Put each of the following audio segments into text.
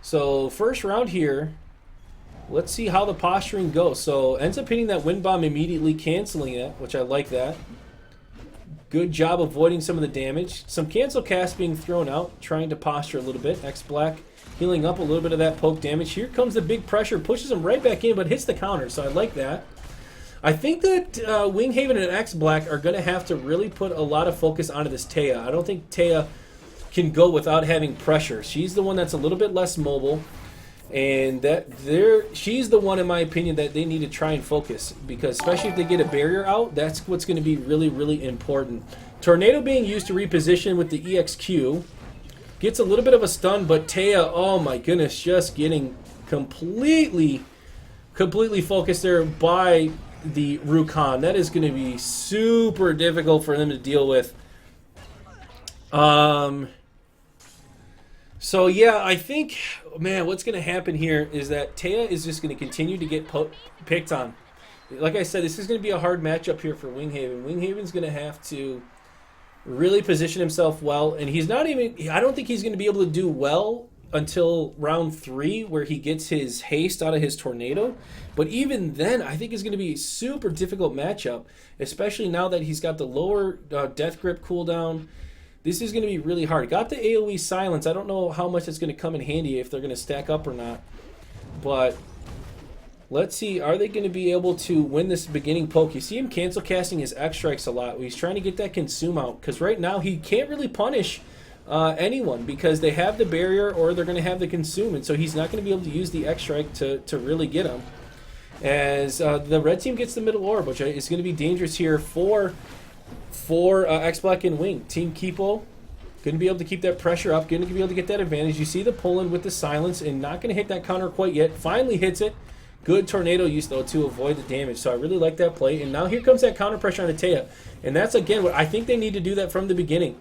So first round here, let's see how the posturing goes. So ends up hitting that wind bomb immediately, canceling it, which I like that. Good job avoiding some of the damage. Some cancel cast being thrown out, trying to posture a little bit. X Black healing up a little bit of that poke damage. Here comes the big pressure, pushes him right back in, but hits the counter, so I like that. I think that Winghaven and X Black are going to have to really put a lot of focus onto this Taya. I don't think Taya can go without having pressure. She's the one that's a little bit less mobile, and she's the one, in my opinion, that they need to try and focus, because especially if they get a barrier out, that's what's going to be really, really important. Tornado being used to reposition with the EXQ. Gets a little bit of a stun, but Taya, oh my goodness, just getting completely focused there by the Ru Khan. That is going to be super difficult for them to deal with. So yeah, I think, man, what's going to happen here is that Taya is just going to continue to get picked on. Like I said, this is going to be a hard matchup here for Winghaven. Winghaven's going to have to really position himself well, and he's not even, I don't think he's going to be able to do well until round 3, where he gets his haste out of his tornado. But even then, I think it's going to be a super difficult matchup, especially now that he's got the lower death grip cooldown. This is going to be really hard. Got the AoE silence. I don't know how much it's going to come in handy, if they're going to stack up or not, but let's see, are they going to be able to win this beginning poke? You see him cancel casting his X strikes a lot. He's trying to get that consume out, because right now he can't really punish anyone, because they have the barrier or they're going to have the consume, and so he's not going to be able to use the X strike to really get him. As the red team gets the middle orb, which is going to be dangerous here for X Black and Wing. Team Kipo going to be able to keep that pressure up, going to be able to get that advantage. You see the pull-in with the silence, and not going to hit that counter quite yet. Finally hits it. Good tornado use, though, to avoid the damage. So I really like that play. And now here comes that counter pressure on the Taya. And that's, again, what I think they need to do that from the beginning.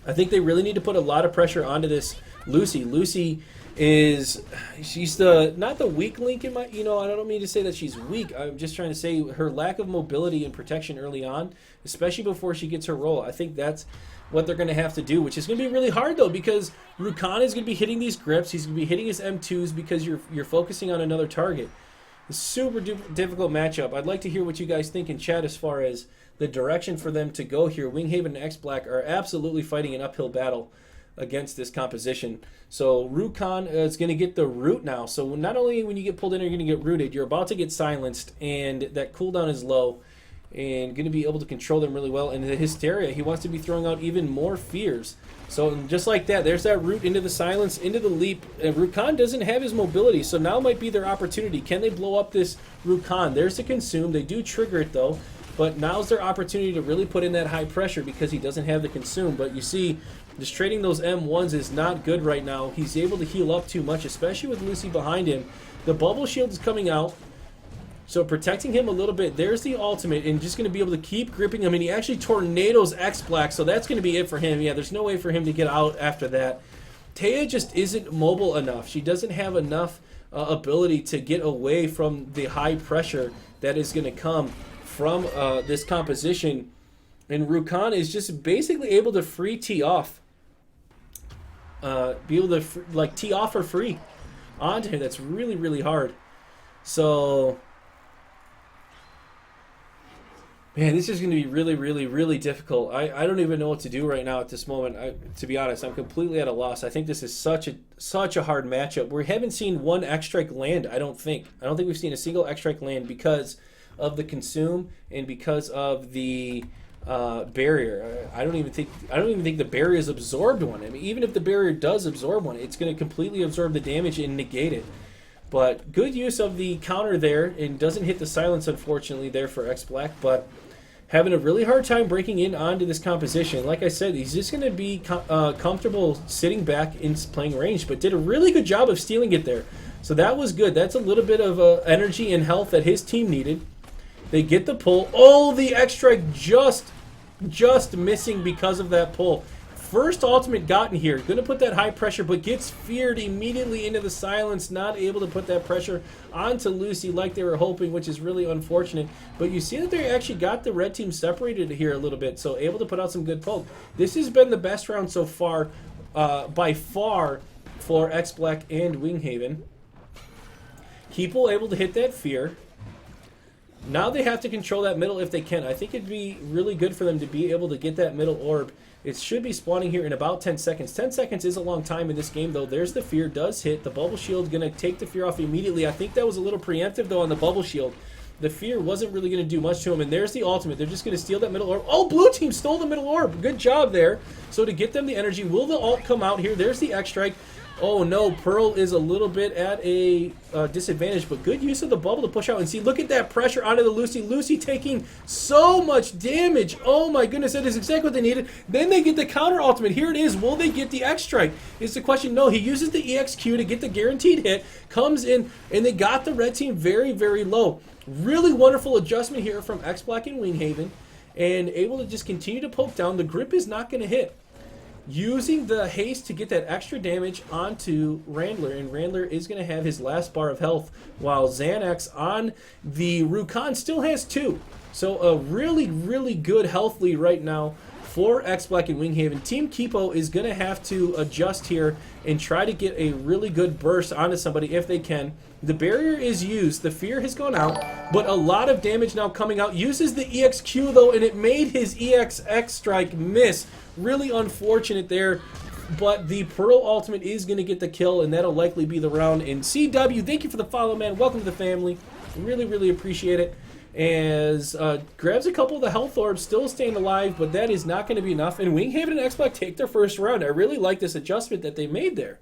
I think they really need to put a lot of pressure onto this Lucie. Lucie is, she's not the weak link in my, I don't mean to say that she's weak. I'm just trying to say her lack of mobility and protection early on, especially before she gets her roll. I think that's what they're going to have to do, which is going to be really hard, though, because Ru Khan is going to be hitting these grips. He's going to be hitting his M2s because you're focusing on another target. It's a super difficult matchup. I'd like to hear what you guys think in chat as far as the direction for them to go here. Winghaven and X Black are absolutely fighting an uphill battle against this composition. So Ru Khan is going to get the root now. So not only when you get pulled in are you going to get rooted, you're about to get silenced, and that cooldown is low, and going to be able to control them really well. And the hysteria, he wants to be throwing out even more fears. So just like that, there's that root into the silence, into the leap. And Ru Khan doesn't have his mobility, so now might be their opportunity. Can they blow up this Ru Khan? There's the consume. They do trigger it, though. But now's their opportunity to really put in that high pressure, because he doesn't have the consume. But you see, just trading those M1s is not good right now. He's able to heal up too much, especially with Lucie behind him. The bubble shield is coming out, so protecting him a little bit. There's the ultimate, and just going to be able to keep gripping him. And he actually tornadoes X Black, so that's going to be it for him. Yeah, there's no way for him to get out after that. Taya just isn't mobile enough. She doesn't have enough ability to get away from the high pressure that is going to come from this composition. And Ru Khan is just basically able to free tee off. Be able to tee off for free onto him. That's really, really hard. So, man, this is going to be really, really, really difficult. I don't even know what to do right now at this moment. To be honest, I'm completely at a loss. I think this is such a hard matchup. We haven't seen one X Strike land, I don't think. I don't think we've seen a single X Strike land because of the consume and because of the barrier. I don't even think the barrier has absorbed one. I mean, even if the barrier does absorb one, it's going to completely absorb the damage and negate it. But good use of the counter there, and doesn't hit the silence, unfortunately, there for X Black. But having a really hard time breaking in onto this composition. Like I said, he's just going to be comfortable sitting back and playing range, but did a really good job of stealing it there. So that was good. That's a little bit of energy and health that his team needed. They get the pull. Oh, the X Strike just missing because of that pull. First ultimate gotten here. Going to put that high pressure, but gets feared immediately into the silence. Not able to put that pressure onto Lucie like they were hoping, which is really unfortunate. But you see that they actually got the red team separated here a little bit, so able to put out some good poke. This has been the best round so far, by far, for X-Black and Winghaven. Keepo able to hit that fear. Now they have to control that middle if they can. I think it'd be really good for them to be able to get that middle orb. It should be spawning here in about 10 seconds. 10 seconds is a long time in this game, though. There's the fear, does hit. The bubble shield going to take the fear off immediately. I think that was a little preemptive, though, on the bubble shield. The fear wasn't really going to do much to him, and there's the ultimate. They're just going to steal that middle orb. Oh, blue team stole the middle orb. Good job there. So to get them the energy, will the ult come out here? There's the X-Strike. Oh no, Pearl is a little bit at a disadvantage, but good use of the bubble to push out. And see, look at that pressure onto the Lucie. Lucie taking so much damage. Oh my goodness, that is exactly what they needed. Then they get the counter ultimate. Here it is. Will they get the X-Strike? Is the question. No, he uses the EXQ to get the guaranteed hit. Comes in, and they got the red team very, very low. Really wonderful adjustment here from X-Black and Winghaven, and able to just continue to poke down. The grip is not going to hit. Using the haste to get that extra damage onto Randler, and Randler is going to have his last bar of health, while Xanax on the Ru Khan still has 2. So a really, really good health lead right now for X-Black and Winghaven. Team Keepo is going to have to adjust here and try to get a really good burst onto somebody if they can. The barrier is used. The fear has gone out, but a lot of damage now coming out. Uses the EXQ, though, and it made his EX strike miss. Really unfortunate there, but the Pearl ultimate is going to get the kill, and that'll likely be the round. And CW, thank you for the follow, man. Welcome to the family. Really, really appreciate it. As grabs a couple of the health orbs, still staying alive, but that is not going to be enough. And Winghaven and X-Black take their first round. I really like this adjustment that they made there.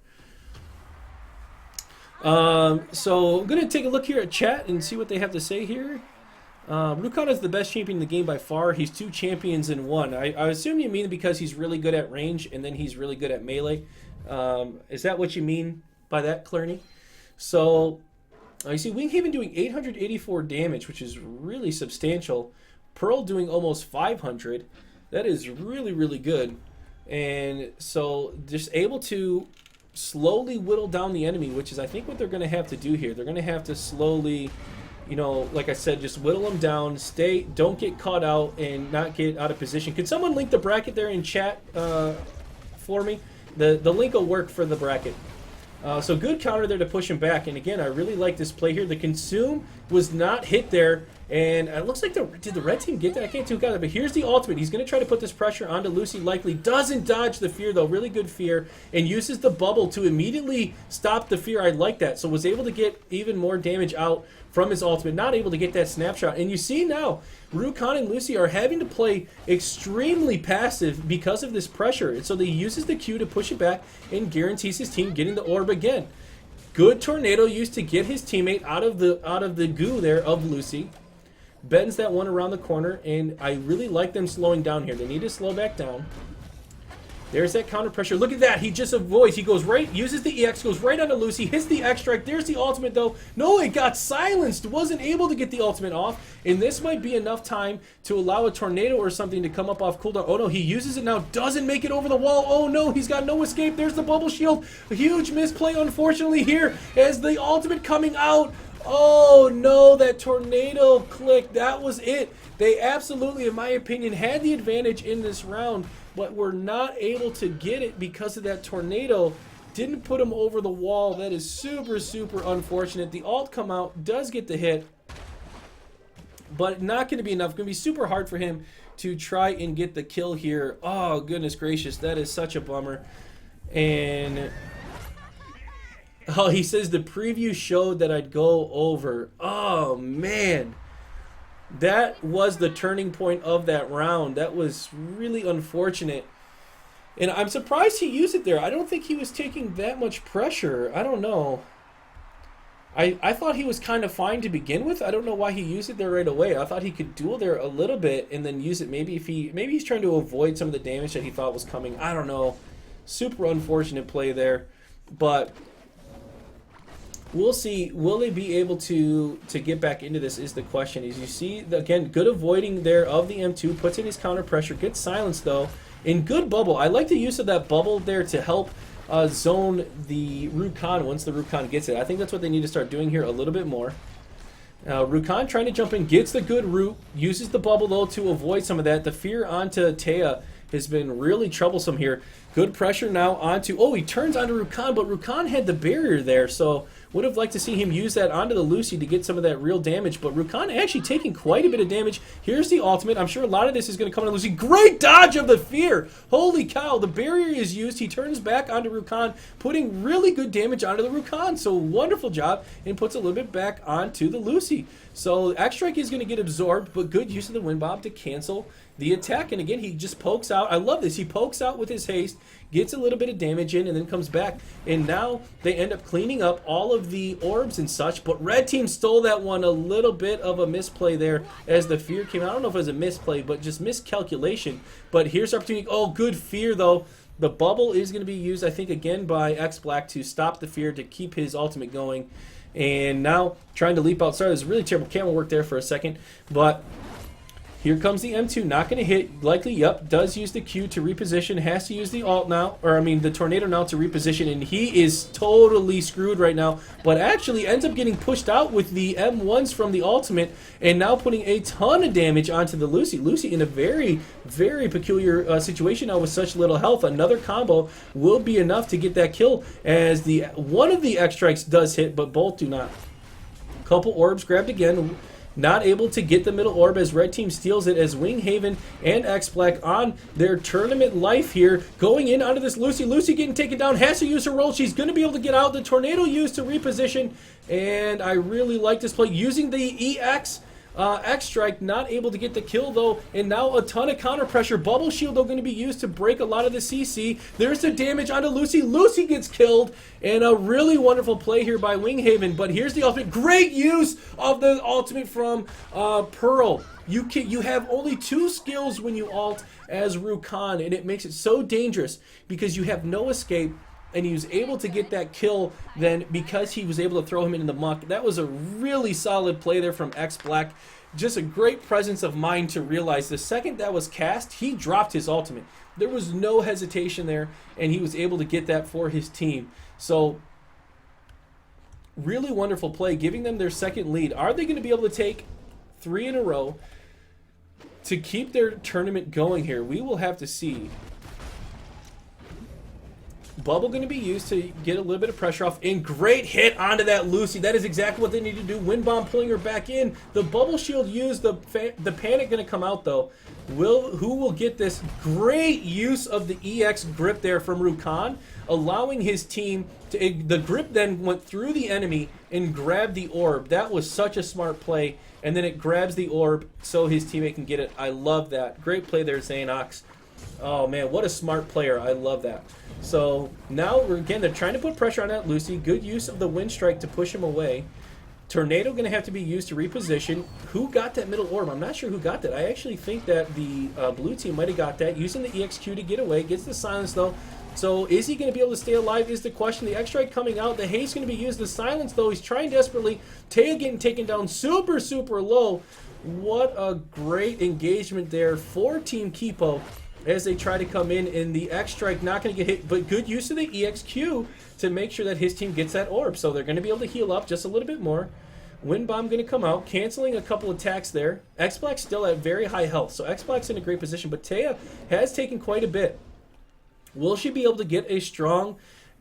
So I'm going to take a look here at chat and see what they have to say here. Ru Khan is the best champion in the game by far. He's 2 champions in 1. I assume you mean because he's really good at range and then he's really good at melee. Is that what you mean by that, Clerney? So you see Winghaven doing 884 damage, which is really substantial. Pearl doing almost 500. That is really, really good. And so just able to slowly whittle down the enemy, which is I think what they're going to have to do here. They're going to have to slowly, you know, like I said, just whittle them down, don't get caught out and not get out of position. Could someone link the bracket there in chat for me? The link will work for the bracket. So good counter there to push him back. And again, I really like this play here. The consume was not hit there. And it looks like did the red team get that? I can't tell that, but here's the ultimate. He's going to try to put this pressure onto Lucie. Likely doesn't dodge the fear, though. Really good fear. And uses the bubble to immediately stop the fear. I like that. So was able to get even more damage out from his ultimate. Not able to get that snapshot. And you see now, Ru Khan and Lucie are having to play extremely passive because of this pressure. And so he uses the Q to push it back and guarantees his team getting the orb again. Good tornado used to get his teammate out of the goo there of Lucie. Bends that one around the corner, and I really like them slowing down here. They need to slow back down. There's that counter pressure. Look at that. He just avoids. He goes right, uses the EX, goes right onto Lucie, hits the X strike. There's the ultimate, though. No, it got silenced. Wasn't able to get the ultimate off, and this might be enough time to allow a tornado or something to come up off cooldown. Oh, no, he uses it now. Doesn't make it over the wall. Oh, no, he's got no escape. There's the bubble shield. A huge misplay, unfortunately, here as the ultimate coming out. Oh no, that tornado click, that was it. They absolutely, in my opinion, had the advantage in this round, but were not able to get it because of that tornado. Didn't put him over the wall. That is super, super unfortunate. The ult come out, does get the hit, but not going to be enough. Going to be super hard for him to try and get the kill here. Oh, goodness gracious, that is such a bummer. And oh, he says the preview showed that I'd go over. Oh, man. That was the turning point of that round. That was really unfortunate. And I'm surprised he used it there. I don't think he was taking that much pressure. I don't know. I thought he was kind of fine to begin with. I don't know why he used it there right away. I thought he could duel there a little bit and then use it. Maybe he's trying to avoid some of the damage that he thought was coming. I don't know. Super unfortunate play there. But we'll see. Will they be able to get back into this is the question. As you see, again, good avoiding there of the M2. Puts in his counter pressure. Gets silenced, though. And good bubble. I like the use of that bubble there to help zone the Ru Khan once the Ru Khan gets it. I think that's what they need to start doing here a little bit more. Ru Khan trying to jump in. Gets the good root. Uses the bubble, though, to avoid some of that. The fear onto Taya has been really troublesome here. Good pressure now onto... Oh, he turns onto Ru Khan, but Ru Khan had the barrier there, so would have liked to see him use that onto the Lucie to get some of that real damage. But Ru Khan actually taking quite a bit of damage. Here's the ultimate. I'm sure a lot of this is going to come on Lucie. Great dodge of the fear! Holy cow, the barrier is used. He turns back onto Ru Khan, putting really good damage onto the Ru Khan. So wonderful job, and puts a little bit back onto the Lucie. So X-Strike is going to get absorbed, but good use of the Wind Bomb to cancel the attack. And again, he just pokes out. I love this. He pokes out with his haste, gets a little bit of damage in, and then comes back. And now they end up cleaning up all of the orbs and such. But red team stole that one. A little bit of a misplay there as the fear came out. I don't know if it was a misplay, but just miscalculation. But here's opportunity. Oh, good fear, though. The bubble is going to be used, I think, again by X-Black to stop the fear, to keep his ultimate going. And now trying to leap outside. There's really terrible camera work there for a second. But here comes the M2. Not going to hit. Likely, yep. Does use the Q to reposition. Has to use the ult now. Or, I mean, the tornado now to reposition. And he is totally screwed right now. But actually ends up getting pushed out with the M1s from the ultimate. And now putting a ton of damage onto the Lucie. Lucie in a very, very peculiar situation now with such little health. Another combo will be enough to get that kill, as the one of the X-Strikes does hit, but both do not. Couple orbs grabbed again. Not able to get the middle orb as red team steals it, as Winghaven and X-Black on their tournament life here, going in onto this Lucie. Lucie getting taken down, has to use her roll. She's going to be able to get out. The tornado used to reposition, and I really like this play. Using the EX, X-Strike not able to get the kill though, and now a ton of counter pressure. Bubble shield though going to be used to break a lot of the CC. There's the damage onto Lucie. Lucie gets killed, and a really wonderful play here by Winghaven. But here's the ultimate. Great use of the ultimate from Pearl. You have only 2 skills when you ult as Ru Khan, and it makes it so dangerous because you have no escape. And he was able to get that kill then because he was able to throw him into the muck. That was a really solid play there from X-Black. Just a great presence of mind to realize the second that was cast, he dropped his ultimate. There was no hesitation there, and he was able to get that for his team. So, really wonderful play, giving them their second lead. Are they going to be able to take 3 in a row to keep their tournament going here? We will have to see. Bubble going to be used to get a little bit of pressure off. And great hit onto that Lucie. That is exactly what they need to do. Wind Bomb pulling her back in. The bubble shield used. The panic going to come out though. Who will get this? Great use of the EX grip there from Ru Khan, allowing his team to... The grip then went through the enemy and grabbed the orb. That was such a smart play. And then it grabs the orb so his teammate can get it. I love that. Great play there, Xanox. Oh man, what a smart player. I love that. So now, again, they're trying to put pressure on that Lucie. Good use of the Wind Strike to push him away. Tornado going to have to be used to reposition. Who got that middle orb? I'm not sure who got that. I actually think that the blue team might have got that. Using the EXQ to get away. Gets the silence, though. So is he going to be able to stay alive is the question. The X-Strike coming out. The haste going to be used. The silence, though, he's trying desperately. Taya getting taken down super, super low. What a great engagement there for Team Kipo as they try to come in, and the X-Strike not going to get hit, but good use of the EXQ to make sure that his team gets that orb. So they're going to be able to heal up just a little bit more. Wind Bomb going to come out, canceling a couple attacks there. X-Black still at very high health, so X-Black's in a great position, but Taya has taken quite a bit. Will she be able to get a strong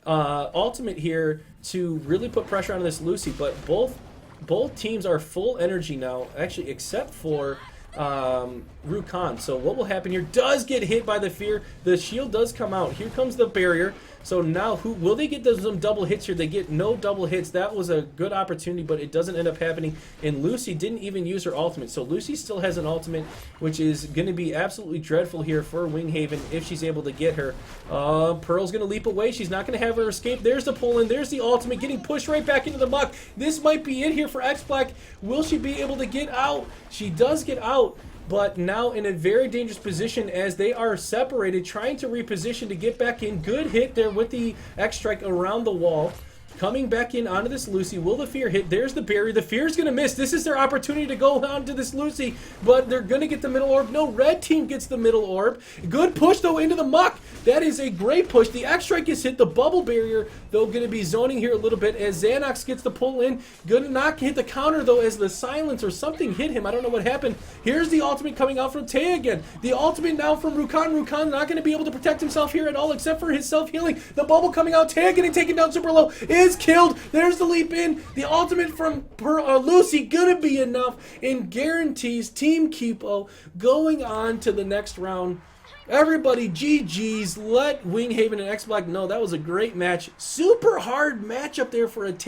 ultimate here to really put pressure on this Lucie? But both teams are full energy now, actually, except for Ru Khan. So what will happen here? Does get hit by the fear. The shield does come out. Here comes the barrier. So now, who will they get some double hits here? They get no double hits. That was a good opportunity, but it doesn't end up happening. And Lucie didn't even use her ultimate. So Lucie still has an ultimate, which is going to be absolutely dreadful here for Winghaven if she's able to get her. Pearl's going to leap away. She's not going to have her escape. There's the pull-in. There's the ultimate, getting pushed right back into the muck. This might be it here for X-Black. Will she be able to get out? She does get out, but now in a very dangerous position as they are separated, trying to reposition to get back in. Good hit there with the X-Strike around the wall. Coming back in onto this Lucie. Will the Fear hit? There's the barrier. The Fear's going to miss. This is their opportunity to go on to this Lucie, but they're going to get the middle orb. No, red team gets the middle orb. Good push, though, into the muck. That is a great push. The X-Strike is hit. The bubble barrier, though, going to be zoning here a little bit as Xanax gets the pull in. Good to not hit the counter, though, as the silence or something hit him. I don't know what happened. Here's the ultimate coming out from Taya again. The ultimate now from Ru Khan. Ru Khan not going to be able to protect himself here at all except for his self-healing. The bubble coming out. Taya getting taken down super low. Is killed. There's the leap in. The ultimate from Lucie gonna be enough and guarantees Team Kipo going on to the next round. Everybody, GG's. Let Winghaven and X Black know that was a great match. Super hard match up there for a take.